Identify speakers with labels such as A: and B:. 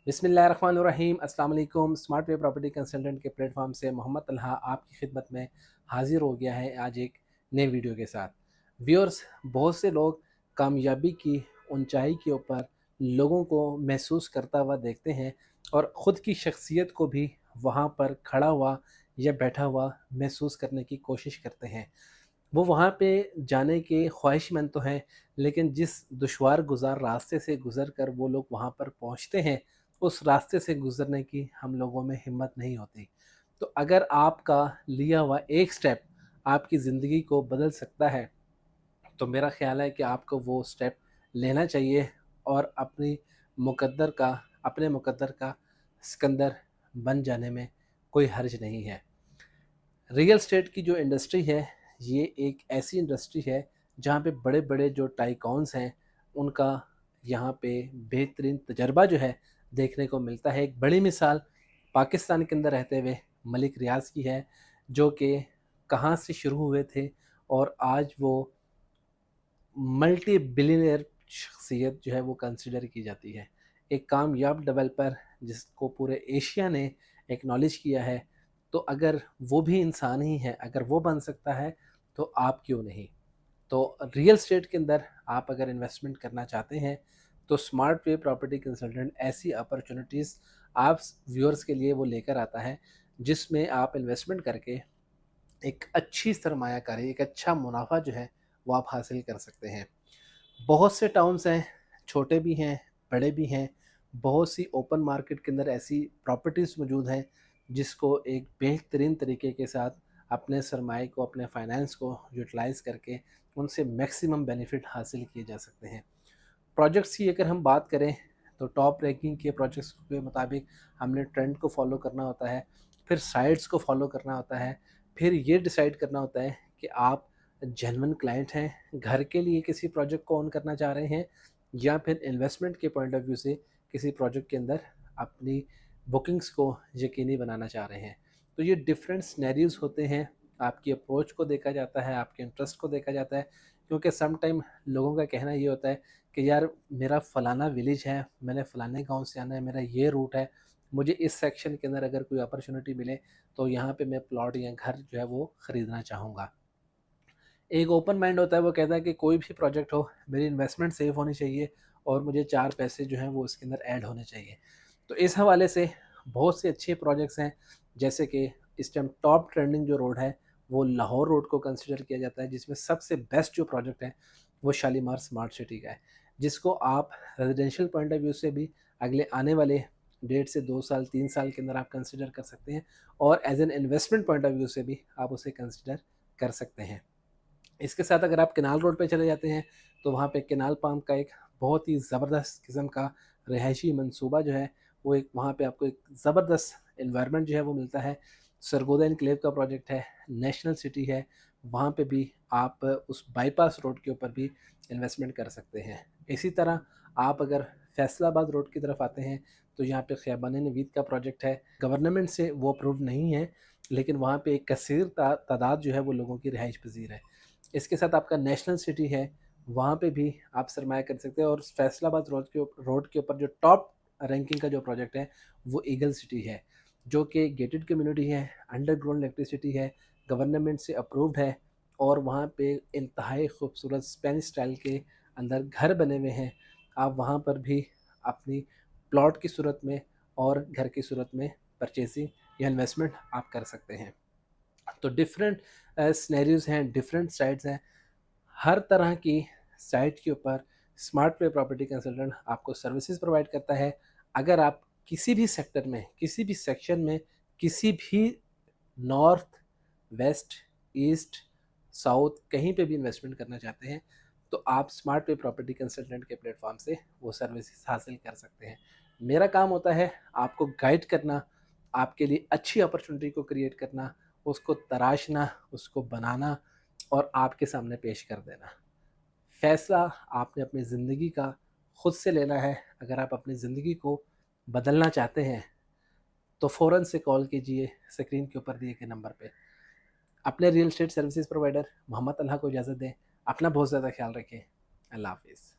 A: बिस्मिल्लाहिर्रहमानिर्रहीम। अस्सलाम वालेकुम। स्मार्ट वे प्रॉपर्टी कंसल्टेंट के प्लेटफॉर्म से मोहम्मद तलहा आपकी खिदमत में हाजिर हो गया है आज एक नए वीडियो के साथ। व्यूअर्स, बहुत से लोग कामयाबी की ऊंचाई के ऊपर लोगों को महसूस करता हुआ देखते हैं और ख़ुद की शख्सियत को भी वहाँ पर खड़ा हुआ या बैठा हुआ महसूस करने की कोशिश करते हैं। वो वहाँ पे जाने के ख्वाहिशमंद तो हैं, लेकिन जिस दुश्वार गुज़ार रास्ते से गुज़र कर वो लोग वहाँ पर पहुँचते हैं, उस रास्ते से गुज़रने की हम लोगों में हिम्मत नहीं होती। तो अगर आपका लिया हुआ एक स्टेप आपकी ज़िंदगी को बदल सकता है, तो मेरा ख़्याल है कि आपको वो स्टेप लेना चाहिए और अपने मुक़द्दर का सिकंदर बन जाने में कोई हर्ज नहीं है। रियल एस्टेट की जो इंडस्ट्री है, ये एक ऐसी इंडस्ट्री है जहाँ पे बड़े-बड़े जो टाइकॉन्स हैं, उनका यहाँ पे बेहतरीन तजर्बा जो है देखने को मिलता है। एक बड़ी मिसाल पाकिस्तान के अंदर रहते हुए मलिक रियाज़ की है, जो कि कहाँ से शुरू हुए थे और आज वो मल्टी बिलियनियर शख्सियत जो है वो कंसिडर की जाती है। एक कामयाब डेवलपर जिसको पूरे एशिया ने एक्नॉलेज किया है। तो अगर वो भी इंसान ही है, अगर वो बन सकता है तो आप क्यों नहीं। तो रियल एस्टेट के अंदर आप अगर इन्वेस्टमेंट करना चाहते हैं तो स्मार्ट वे प्रॉपर्टी कंसल्टेंट ऐसी अपॉर्चुनिटीज़ आप व्यूअर्स के लिए वो लेकर आता है, जिसमें आप इन्वेस्टमेंट करके एक अच्छी सरमायाकारी, एक अच्छा मुनाफा जो है वो आप हासिल कर सकते हैं। बहुत से टाउन्स हैं, छोटे भी हैं, बड़े भी हैं। बहुत सी ओपन मार्केट के अंदर ऐसी प्रॉपर्टीज़ मौजूद हैं, जिसको एक बेहतरीन तरीके के साथ अपने सरमाए को, अपने फाइनेंस को यूटिलाइज़ करके उनसे मैक्सिमम बेनिफिट हासिल किए जा सकते हैं। प्रोजेक्ट्स की अगर हम बात करें तो टॉप रैंकिंग के प्रोजेक्ट्स के मुताबिक हमने ट्रेंड को फॉलो करना होता है, फिर साइट्स को फॉलो करना होता है, फिर ये डिसाइड करना होता है कि आप जेन्युइन क्लाइंट हैं, घर के लिए किसी प्रोजेक्ट को ऑन करना चाह रहे हैं, या फिर इन्वेस्टमेंट के पॉइंट ऑफ व्यू से किसी प्रोजेक्ट के अंदर अपनी बुकिंग्स को यकीनी बनाना चाह रहे हैं। तो ये डिफरेंट सिनेरियोज़ होते हैं। आपकी अप्रोच को देखा जाता है, आपके इंटरेस्ट को देखा जाता है, क्योंकि सम टाइम लोगों का कहना ये होता है कि यार मेरा फ़लाना विलेज है, मैंने फ़लाने गाँव से आना है, मेरा ये रूट है, मुझे इस सेक्शन के अंदर अगर कोई अपॉर्चुनिटी मिले तो यहाँ पे मैं प्लॉट या घर जो है वो ख़रीदना चाहूँगा। एक ओपन माइंड होता है, वो कहता है कि कोई भी प्रोजेक्ट हो, मेरी इन्वेस्टमेंट सेफ होनी चाहिए और मुझे 4 पैसे जो हैं वो उसके अंदर ऐड होने चाहिए। तो इस हवाले से बहुत से अच्छे प्रोजेक्ट्स हैं, जैसे कि इस टाइम टॉप ट्रेंडिंग जो रोड है वो लाहौर रोड को कंसिडर किया जाता है, जिसमें सबसे बेस्ट जो प्रोजेक्ट है वो शालीमार स्मार्ट सिटी का है, जिसको आप रेजिडेंशियल पॉइंट ऑफ व्यू से भी अगले आने वाले 1.5 से 2 साल 3 साल के अंदर आप कंसिडर कर सकते हैं, और as an investment point of view से भी आप उसे कंसिडर कर सकते हैं। इसके साथ अगर आप केनाल रोड पे चले जाते हैं तो वहाँ पे केनाल पाम का एक बहुत ही ज़बरदस्त किस्म का रिहायशी मंसूबा जो है वो एक वहाँ पे आपको एक ज़बरदस्त इन्वायरमेंट जो है वो मिलता है। सरगोदा इनक्लेव का प्रोजेक्ट है, नेशनल सिटी है, वहाँ पे भी आप उस बाईपास रोड के ऊपर भी इन्वेस्टमेंट कर सकते हैं। इसी तरह आप अगर फैसलाबाद रोड की तरफ आते हैं तो यहाँ पे ख़ियाबान नवीद का प्रोजेक्ट है। गवर्नमेंट से वो अप्रूव नहीं है, लेकिन वहाँ पे एक कसीर तादाद जो है वो लोगों की रिहाइश पजीर है। इसके साथ आपका नेशनल सिटी है, वहाँ पे भी आप सरमाया कर सकते हैं। और फैसलाबाद रोड के ऊपर जो टॉप रैंकिंग का जो प्रोजेक्ट है वो ईगल सिटी है, जो कि गेटेड कम्युनिटी है, अंडरग्राउंड इलेक्ट्रिसिटी है, गवर्नमेंट से अप्रूव्ड है, और वहाँ पे इंतहाई खूबसूरत स्पेनिश स्टाइल के अंदर घर बने हुए हैं। आप वहाँ पर भी अपनी प्लॉट की सूरत में और घर की सूरत में परचेजिंग या इन्वेस्टमेंट आप कर सकते हैं। तो डिफरेंट सिनेरियोज़ हैं, डिफरेंट साइट्स हैं। हर तरह की साइट के ऊपर स्मार्ट वे प्रॉपर्टी कंसल्टेंट आपको सर्विसेज प्रोवाइड करता है। अगर आप किसी भी सेक्टर में, किसी भी सेक्शन में, किसी भी नॉर्थ, वेस्ट, ईस्ट, साउथ कहीं पे भी इन्वेस्टमेंट करना चाहते हैं तो आप स्मार्ट वे प्रॉपर्टी कंसल्टेंट के प्लेटफॉर्म से वो सर्विसेज हासिल कर सकते हैं। मेरा काम होता है आपको गाइड करना, आपके लिए अच्छी अपॉर्चुनिटी को क्रिएट करना, उसको तराशना, उसको बनाना और आपके सामने पेश कर देना। फ़ैसला आपने अपनी ज़िंदगी का खुद से लेना है। अगर आप अपनी ज़िंदगी को बदलना चाहते हैं तो फ़ौरन से कॉल कीजिए स्क्रीन के ऊपर दिए गए नंबर पे। अपने real estate services provider Mohammad Talha को इजाज़त दें। अपना बहुत ज़्यादा ख्याल रखें। अल्लाह हाफ़िज़।